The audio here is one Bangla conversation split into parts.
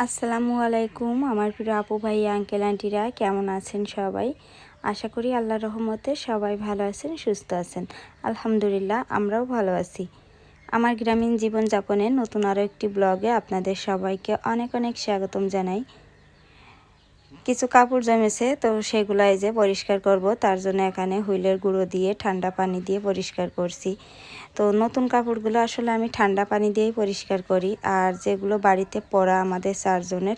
আসসালামু আলাইকুম আমার প্রিয় আপু ভাই আঙ্কেল আন্টিরা কেমন আছেন সবাই। আশা করি আল্লাহর রহমতে সবাই ভালো আছেন, সুস্থ আছেন। আলহামদুলিল্লাহ আমরাও ভালো আছি। আমার গ্রামীণ জীবনযাপনের নতুন আরও একটি ব্লগে আপনাদের সবাইকে অনেক অনেক স্বাগতম জানাই। কিছু কাপড় জমেছে, তো সেগুলো এই যে পরিষ্কার করব, তার জন্য এখানে হুইলের গুঁড়ো দিয়ে ঠান্ডা পানি দিয়ে পরিষ্কার করছি। তো নতুন কাপড়গুলো আসলে আমি ঠান্ডা পানি দিয়েই পরিষ্কার করি, আর যেগুলো বাড়িতে পরা আমাদের চারজনের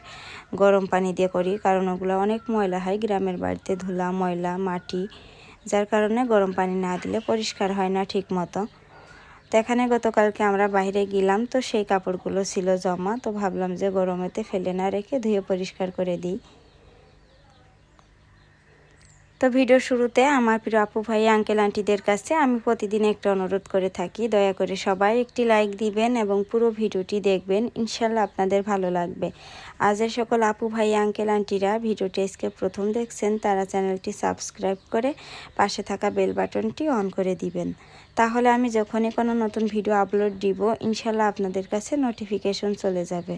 গরম পানি দিয়ে করি, কারণ ওগুলো অনেক ময়লা হয়। গ্রামের বাড়িতে ধুলা ময়লা মাটি, যার কারণে গরম পানি না দিলে পরিষ্কার হয় না ঠিক মতো। তো এখানে গতকালকে আমরা বাইরে গেলাম, তো সেই কাপড়গুলো ছিল জমা, তো ভাবলাম যে গরমেতে ফেলে না রেখে ধুয়ে পরিষ্কার করে দিই। তো ভিডিওর শুরুতে আমার প্রিয় আপু ভাই আঙ্কেল আন্টিদের কাছে আমি প্রতিদিন একটা অনুরোধ করে থাকি, দয়া করে সবাই একটি লাইক দিবেন এবং পুরো ভিডিওটি দেখবেন, ইনশাল্লাহ আপনাদের ভালো লাগবে। আজ যে সকল আপু ভাই আঙ্কেল আন্টিরা ভিডিওটি আজকে প্রথম দেখছেন, তারা চ্যানেলটি সাবস্ক্রাইব করে পাশে থাকা বেল বাটনটি অন করে দিবেন। তাহলে আমি যখনই কোনো নতুন ভিডিও আপলোড দিব, ইনশাল্লাহ আপনাদের কাছে নোটিফিকেশন চলে যাবে।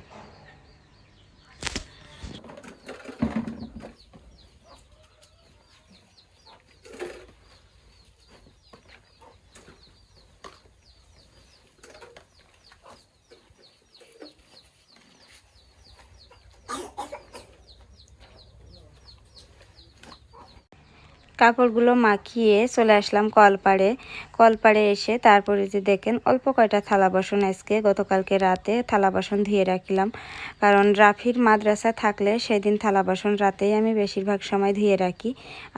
কাপড়গুলো মাখিয়ে চলে আসলাম কলপাড়ে এসে তারপরে যে দেখেন অল্প কয়টা থালা বাসন আজকে গতকালকে রাতে থালা বাসন ধুয়ে রাখলাম, কারণ রাফির মাদ্রাসা থাকলে সেদিন থালা বাসন রাতেই আমি বেশিরভাগ সময় ধুয়ে রাখি,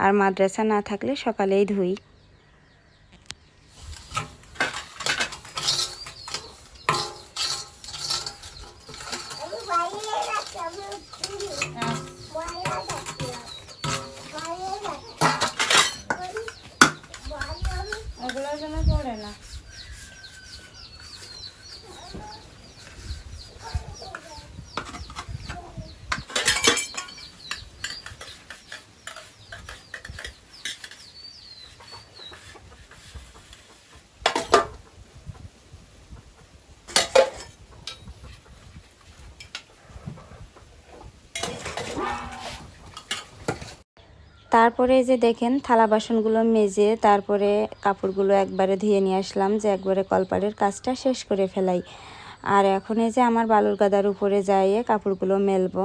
আর মাদ্রাসা না থাকলে সকালেই ধুই। ওগুলো যেন পড়ে না। তারপরে যে দেখেন থালা বাসনগুলো মেজে তারপরে কাপড়গুলো একবারে ধুয়ে নিয়ে আসলাম, যে একবারে কলপাড়ের কাজটা শেষ করে ফেলাই। আর এখন এই যে আমার বালুর গাদার উপরে যাইয়ে কাপড়গুলো মেলবো।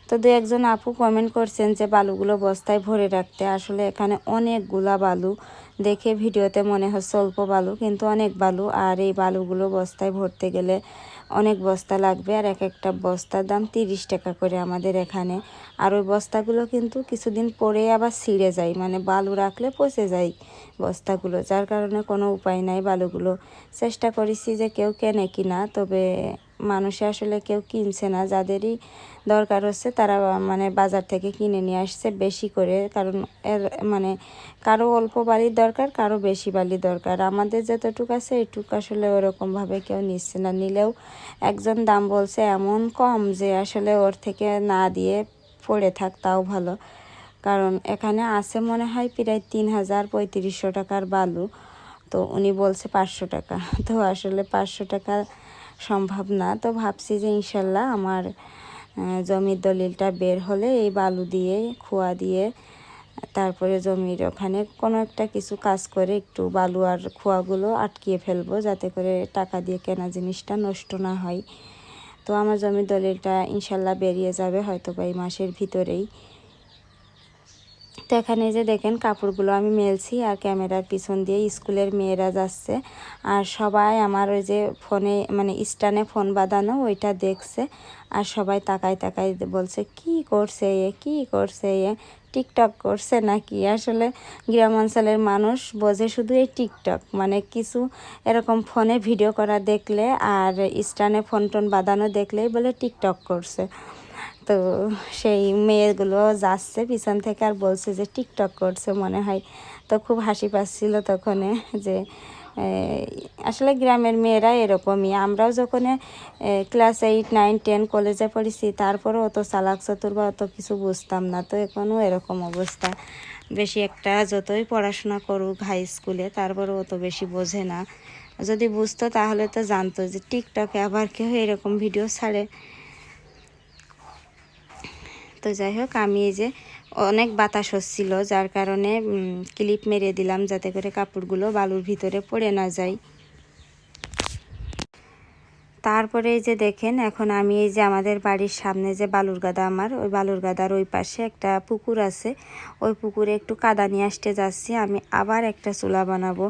তো দু একজন আপু কমেন্ট করছেন যে বালুগুলো বস্তায় ভরে রাখতে, আসলে এখানে অনেকগুলা বালু, দেখে ভিডিওতে মনে হচ্ছে অল্প বালু, কিন্তু অনেক বালু। আর এই বালুগুলো বস্তায় ভরতে গেলে অনেক বস্তা লাগবে, আর এক একটা বস্তার দাম 30 টাকা করে আমাদের এখানে। আর ওই বস্তাগুলো কিন্তু কিছুদিন পরে আবার ছিঁড়ে যায়, মানে বালু রাখলে পচে যায় বস্তাগুলো, যার কারণে কোনো উপায় নাই। বালুগুলো চেষ্টা করেছি যে কেউ কেনে কিনা, তবে মানুষে আসলে কেউ কিনছে না। যাদেরই দরকার হচ্ছে তারা মানে বাজার থেকে কিনে নিয়ে আসছে বেশি করে, কারণ এর মানে কারো অল্প বালির দরকার, কারো বেশি বালির দরকার। আমাদের যতটুকু আছে এইটুকু আসলে ওরকমভাবে কেউ নিচ্ছে না, নিলেও একজন দাম বলছে এমন কম যে আসলে ওর থেকে না দিয়ে পড়ে থাক তাও ভালো। কারণ এখানে আছে মনে হয় প্রায় 3000-3500 টাকার বালু, তো উনি বলছে 500 টাকা। তো আসলে 500 টাকা সম্ভব না। তো ভাবছি যে ইনশাল্লাহ আমার জমির দলিলটা বের হলে এই বালু দিয়ে খোয়া দিয়ে তারপরে জমির ওখানে কোনো একটা কিছু কাজ করে একটু বালু আর খোয়াগুলো আটকিয়ে ফেলবো, যাতে করে টাকা দিয়ে কেনা জিনিসটা নষ্ট না হয়। তো আমার জমির দলিলটা ইনশাল্লাহ বেরিয়ে যাবে হয়তো বা এই মাসের ভিতরেই। তো এখানে যে দেখেন কাপড়গুলো আমি মেলছি, আর ক্যামেরার পিছন দিয়ে স্কুলের মেয়েরা যাচ্ছে, আর সবাই আমার ওই যে ফোনে মানে স্ট্যান্ডে ফোন বাঁধানো ওইটা দেখছে, আর সবাই তাকায় তাকায় বলছে কি করছে কি করছে টিকটক করছে নাকি। আসলে গ্রাম অঞ্চলের মানুষ বোঝে শুধু এই টিকটক, মানে কিছু এরকম ফোনে ভিডিও করা দেখলে আর স্ট্যান্ডে ফোন টোন বাঁধানো দেখলেই বলে টিকটক করছে। তো সেই মেয়েগুলো যাচ্ছে পিছন থেকে আর বলছে যে টিকটক করছে মনে হয়। তো খুব হাসি পাচ্ছিল তখন, যে আসলে গ্রামের মেয়েরা এরকমই। আমরাও যখন ক্লাস 8, 9, 10 কলেজে পড়েছি, তারপরেও অত চালাক চতুর বা অত কিছু বুঝতাম না। তো এখনও এরকম অবস্থা, বেশি একটা যতই পড়াশোনা করুক হাই স্কুলে তারপরেও অত বেশি বোঝে না। যদি বুঝতো তাহলে তো জানতো যে টিকটকে আবার কেউ এরকম ভিডিও ছাড়ে। তো যাই হোক, আমি এই যে অনেক বাতাস হচ্ছিল, যার কারণে ক্লিপ মেরে দিলাম যাতে করে কাপড়গুলো বালুর ভিতরে পড়ে না যায়। তারপরে এই যে দেখেন, এখন আমি এই যে আমাদের বাড়ির সামনে যে বালুর গাদা, আমার ওই বালুর গাদার ওই পাশে একটা পুকুর আছে, ওই পুকুরে একটু কাদা নিয়ে আসতে যাচ্ছি। আমি আবার একটা চুলা বানাবো।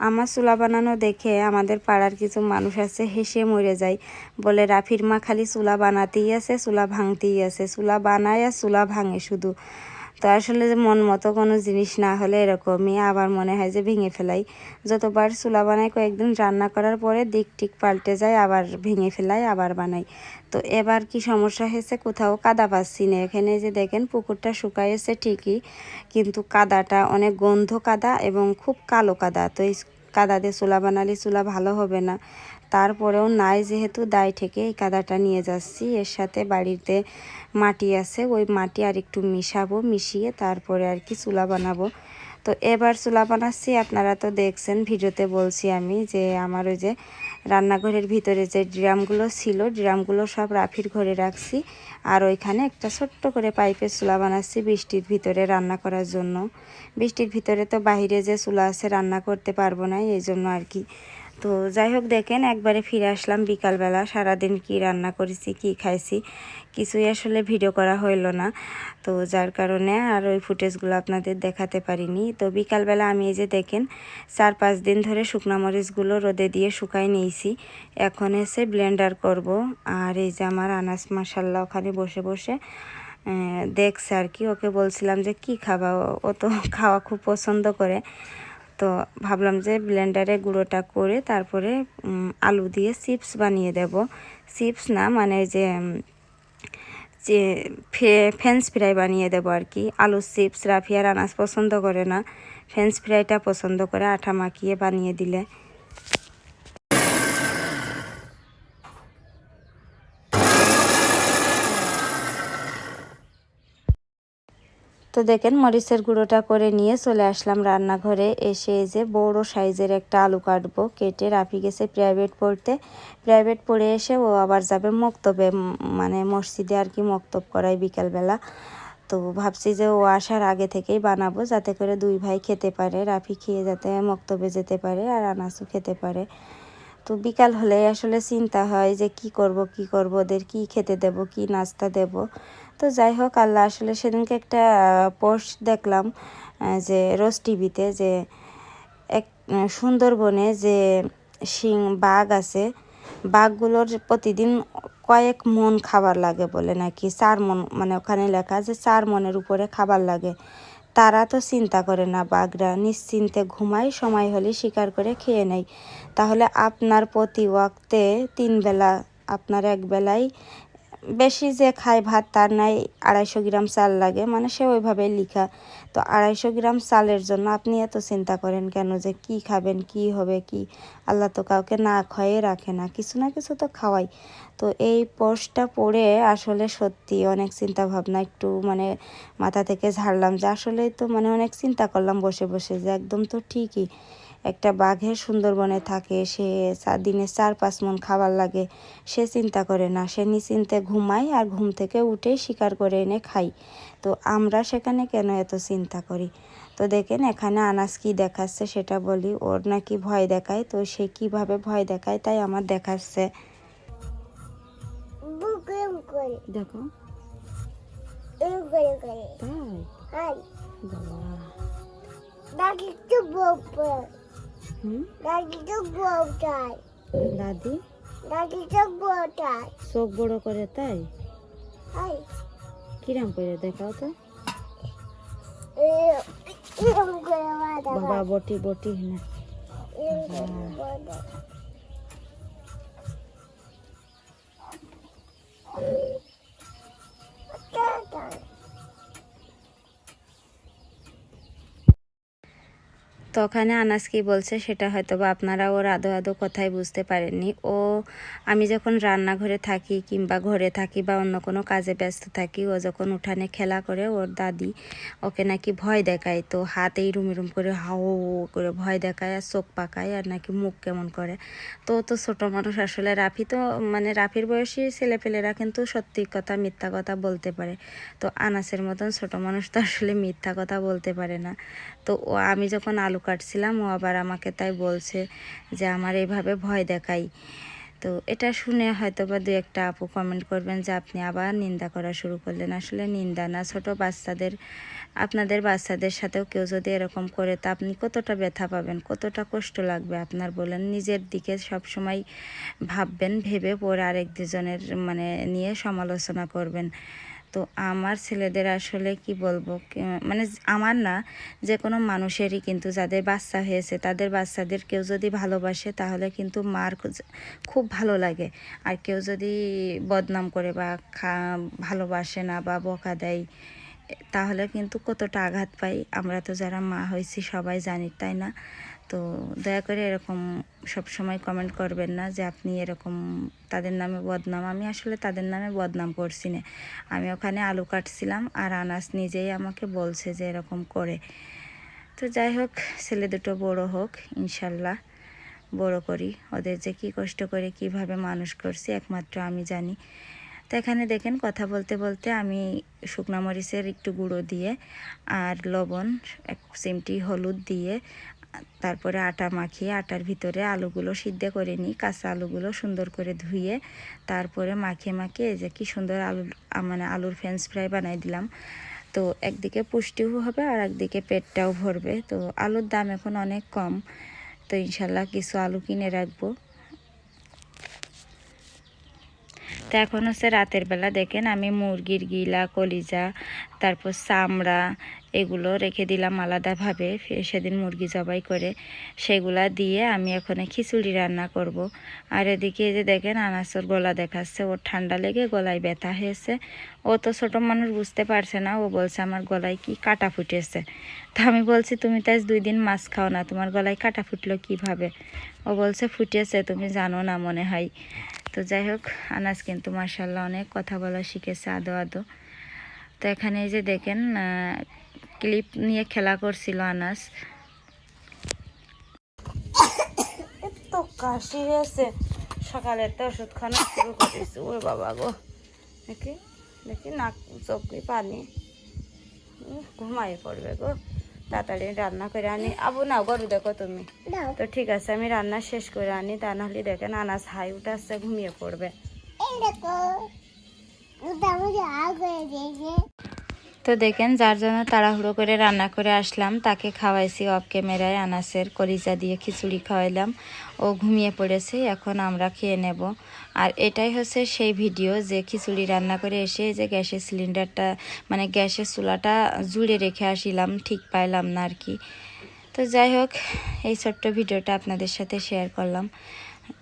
আমার চুলা বানানো দেখে আমাদের পাড়ার কিছু মানুষ আছে হেসে মরে যায়, বলে রাফির মা খালি চুলা বানাতেই আছে, চুলা ভাঙতেই আছে, চুলা বানায় আর চুলা ভাঙে শুধু। তো আসলে যে মন মতো কোনো জিনিস না হলে এরকমই, আবার মনে হয় যে ভেঙে ফেলাই। যতবার চুলা বানাই কয়েকদিন রান্না করার পরে দিক টিক পাল্টে যায়, আবার ভেঙে ফেলাই, আবার বানাই। তো এবার কি সমস্যা হয়েছে, কোথাও কাদা পাচ্ছি না। এখানে যে দেখেন পুকুরটা শুকাইছে ঠিকই, কিন্তু কাদাটা অনেক গন্ধ কাদা এবং খুব কালো কাদা। তো এই কাদা দিয়ে চুলা বানালে চুলা ভালো হবে না। তারপরেও নাই যেহেতু, দায় থেকে এই কাদাটা নিয়ে যাচ্ছি। এর সাথে বাড়িতে মাটি আছে, ওই মাটি আর একটু মিশাবো, মিশিয়ে তারপরে আর কি চুলা বানাবো। তো এবার চুলা বানাচ্ছি। আপনারা তো দেখছেন ভিডিওতে, বলছি আমি যে আমার ওই যে রান্নাঘরের ভিতরে যে ড্রামগুলো ছিল, ড্রামগুলো সব রাফির ঘরে রাখছি, আর ওইখানে একটা ছোট্ট করে পাইপের চুলা বানাচ্ছি বৃষ্টির ভিতরে রান্না করার জন্য। বৃষ্টির ভিতরে তো বাইরে যে চুলা আছে রান্না করতে পারবো না, এই জন্য আর কি। তো যাই হোক, দেখেন একবারে ফিরে আসলাম বিকালবেলা। সারাদিন কি রান্না করেছি, কি খাইছি, কিছুই আসলে ভিডিও করা হইলো না। তো যার কারণে আর ওই ফুটেজগুলো আপনাদের দেখাতে পারিনি। তো বিকালবেলা আমি এই যে দেখেন 4-5 দিন ধরে শুকনো মরিচগুলো রোদে দিয়ে শুকাই নিয়েছি। এখন এসে ব্লেন্ডার করব। আর এই যে আমার আনাস মাশাল্লাহ ওখানে বসে বসে দেখছে আর কি। ওকে বলছিলাম যে কি খাবা, ও তো খাওয়া খুব পছন্দ করে। তো ভাবলাম যে ব্লেন্ডারে গুঁড়োটা করে তারপরে আলু দিয়ে চিপস বানিয়ে দেব। চিপস না, মানে যে ফ্রেঞ্চ ফ্রাই বানিয়ে দেবো আর কি। আলুর চিপস রাফি আর আনাস পছন্দ করে না, ফ্রেঞ্চ ফ্রাইটা পছন্দ করে, আঠা মাখিয়ে বানিয়ে দিলে। তো দেখেন মরিচের গুঁড়োটা করে নিয়ে চলে আসলাম রান্নাঘরে। এসে এই যে বড় সাইজের একটা আলু কাটবো, কেটে রাফি গেছে প্রাইভেট পড়তে। প্রাইভেট পড়ে এসে ও আবার যাবে মক্তবে, মানে মসজিদে আর কি মক্তব করায় বিকালবেলা। তো ভাবছি যে ও আসার আগে থেকেই বানাবো, যাতে করে দুই ভাই খেতে পারে, রাফি খেয়ে যাতে মক্তবে যেতে পারে আর আনাসও খেতে পারে। তো বিকাল হলে আসলে চিন্তা হয় যে কি করব, ওদের কি খেতে দেব, কি নাস্তা দেব। তো যাই হোক, আল্লাহ আসলে সেদিনকে একটা পোস্ট দেখলাম যে রোজ টিভিতে, যে এক সুন্দরবনে যে বাঘ আছে, বাঘগুলোর প্রতিদিন কয়েক মন খাবার লাগে বলে নাকি, 4 মন, মানে ওখানে লেখা যে 4 মনের উপরে খাবার লাগে। তারা তো চিন্তা করে না, বাঘরা নিশ্চিন্তে ঘুমায়, সময় হলে শিকার করে খেয়ে নেয়। তাহলে আপনার প্রতি ওয়াক্তে 3 বেলা, আপনার এক বেলায় বেশি যে খায় ভাত তার নাই 250 গ্রাম চাল লাগে, মানে সে ওইভাবেই লিখা। তো 250 গ্রাম চালের জন্য আপনি এত চিন্তা করেন কেন, যে কি খাবেন, কি হবে কি। আল্লাহ তো কাউকে না খাইয়ে রাখে না, কিছু না কিছু তো খাওয়াই। তো এই পোস্টটা পড়ে আসলে সত্যি অনেক চিন্তা ভাবনা একটু মানে মাথা থেকে ঝাড়লাম, যে আসলেই তো মানে অনেক চিন্তা করলাম বসে বসে, যে একদম তো ঠিকই। একটা বাঘের সুন্দরবনে থাকে, সে দিনে 4-5 মণ খাবার লাগে, সে চিন্তা করে না, সে নিশ্চিন্তে ঘুমায় আর ঘুম থেকে উঠেই শিকার করে এনে খাই। তো আমরা সেখানে কেন এত চিন্তা করি। তো দেখেন এখানে আনাস কি দেখাচ্ছে সেটা বলি। ওর নাকি ভয় দেখায়, তো সে কিভাবে ভয় দেখায় তাই আমার দেখাচ্ছে। দেখো তাই দাদি চোখ বড় করে, তাই কিরাম করে দেখাও তো বাবা, বটি বটি না। তো ওখানে আনাস কি বলছে সেটা হয়তো বা আপনারা ওর আদো আদো কথাই বুঝতে পারেননি। ও আমি যখন রান্নাঘরে থাকি কিংবা ঘরে থাকি বা অন্য কোনো কাজে ব্যস্ত থাকি, ও যখন উঠানে খেলা করে ওর দাদি ওকে নাকি ভয় দেখায়, তো হাতেই রুম করে হাও করে ভয় দেখায় আর চোখ পাকায় আর নাকি মুখ কেমন করে। তো তো ছোটো মানুষ আসলে, রাফি তো মানে রাফির বয়সী ছেলেপেলেরা কিন্তু সত্যি কথা মিথ্যা কথা বলতে পারে, তো আনাসের মতন ছোটো মানুষ তো আসলে মিথ্যা কথা বলতে পারে না। তো ও আমি যখন আলু কাটছিলাম ও আবার আমাকে তাই বলছে যে আমার এইভাবে ভয় দেখাই। তো এটা শুনে হয়তো বা দু একটা আপু কমেন্ট করবেন যে আপনি আবার নিন্দা করা শুরু করলেন। আসলে নিন্দা না, ছোট বাচ্চাদের, আপনাদের বাচ্চাদের সাথেও কেউ যদি এরকম করে তা আপনি কতটা ব্যথা পাবেন, কতটা কষ্ট লাগবে আপনার বলেন। নিজের দিকে সব সময় ভাববেন, ভেবে পরে আরেক দুজনের মানে নিয়ে সমালোচনা করবেন। তো আমার ছেলেদের আসলে কি বলবো, মানে আমার না, যে কোনো মানুষেরই কিন্তু যাদের বাচ্চা হয়েছে তাদের বাচ্চাদের কেউ যদি ভালোবাসে তাহলে কিন্তু মার খুব ভালো লাগে। আর কেউ যদি বদনাম করে বা ভালোবাসে না বা বকা দেয় তাহলে কিন্তু কতটা আঘাত পাই। আমরা তো যারা মা হয়েছি সবাই জানি, তাই না? তো দয়া করে এরকম সব সময় কমেন্ট করবেন না যে আপনি এরকম তাদের নামে বদনাম। আমি আসলে তাদের নামে বদনাম করছি না, আমি ওখানে আলু কাটছিলাম আর আনাস নিজেই আমাকে বলছে যে এরকম করে। তো যাই হোক, ছেলে দুটো বড় হোক ইনশাল্লাহ, বড় করি। ওদের যে কী কষ্ট করে কিভাবে মানুষ করছি একমাত্র আমি জানি। তো এখানে দেখেন কথা বলতে বলতে আমি শুকনো মরিচের একটু গুঁড়ো দিয়ে আর লবণ, এক চিমটি হলুদ দিয়ে তারপরে আটা মাখিয়ে আটার ভিতরে আলুগুলো সিদ্ধ করে নিই। কাঁচা আলুগুলো সুন্দর করে ধুয়ে তারপরে মাখিয়ে মাখিয়ে এই যে কী সুন্দর মানে আলুর ফ্রেঞ্চ ফ্রাই বানাই দিলাম। তো একদিকে পুষ্টিও হবে আর একদিকে পেটটাও ভরবে। তো আলুর দাম এখন অনেক কম, তো ইনশাল্লাহ কিছু আলু কিনে রাখবো। তো এখন হচ্ছে রাতের বেলা দেখেন আমি মুরগির গিলা, কলিজা, তারপর চামড়া এগুলো রেখে দিলাম আলাদাভাবে, সেদিন মুরগি জবাই করে সেগুলা দিয়ে আমি এখন খিচুড়ি রান্না করব। আর এদিকে যে দেখেন আনাসের গলা দেখাচ্ছে, ওর ঠান্ডা লেগে গলায় ব্যথা হয়েছে। ও তো ছোটো মানুষ বুঝতে পারছে না, ও বলছে আমার গলায় কি কাটা ফুটেছে। তো আমি বলছি তুমি তো আজ 2 দিন মাছ খাও না, তোমার গলায় কাটা ফুটলো কিভাবে? ও বলছে ফুটেছে, তুমি জানো না মনে হয়। তো যাই হোক, আনাস কিন্তু মাশাল্লাহ অনেক কথা বলা শিখেছে আদো আদো। তো এখানে এই যে দেখেন ক্লিপ নিয়ে খেলা করছিল আনাস। এত কাশি হয়েছে, সকালে তো ওষুধ খাওয়া শুরু করেছি। ওর বাবা গো, দেখি দেখি নাক চোখে পানি, ঘুমাই পড়বে গো। তাড়াতাড়ি রান্না করে আনি। আবু নাও গরু দেখো তুমি। তো ঠিক আছে, আমি রান্না শেষ করে আনি, তা নাহলে দেখেন আনাস হাই উঠাচ্ছে, ঘুমিয়ে পড়বে। তো দেখেন যার জন্য তাড়াহুড়ো করে রান্না করে আসলাম তাকে খাওয়াইছি অফ ক্যামেরায়, আনাসের কলিজা দিয়ে খিচুড়ি খাওয়াইলাম। ও ঘুমিয়ে পড়েছে, এখন আমরা খেয়ে নেব। আর এটাই হচ্ছে সেই ভিডিও যে খিচুড়ি রান্না করে এসে যে গ্যাসের সিলিন্ডারটা মানে গ্যাসের চুলাটা জুড়ে রেখে আসিলাম, ঠিক পাইলাম না আর কি। তো যাই হোক, এই ছোট্ট ভিডিওটা আপনাদের সাথে শেয়ার করলাম।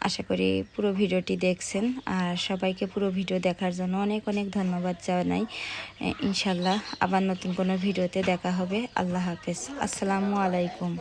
আশা করি পুরো ভিডিওটি দেখছেন, আর সবাইকে পুরো ভিডিও দেখার জন্য অনেক অনেক ধন্যবাদ জানাই। ইনশাল্লাহ আবার নতুন কোনো ভিডিওতে দেখা হবে। আল্লাহ হাফেজ, আসসালামু আলাইকুম।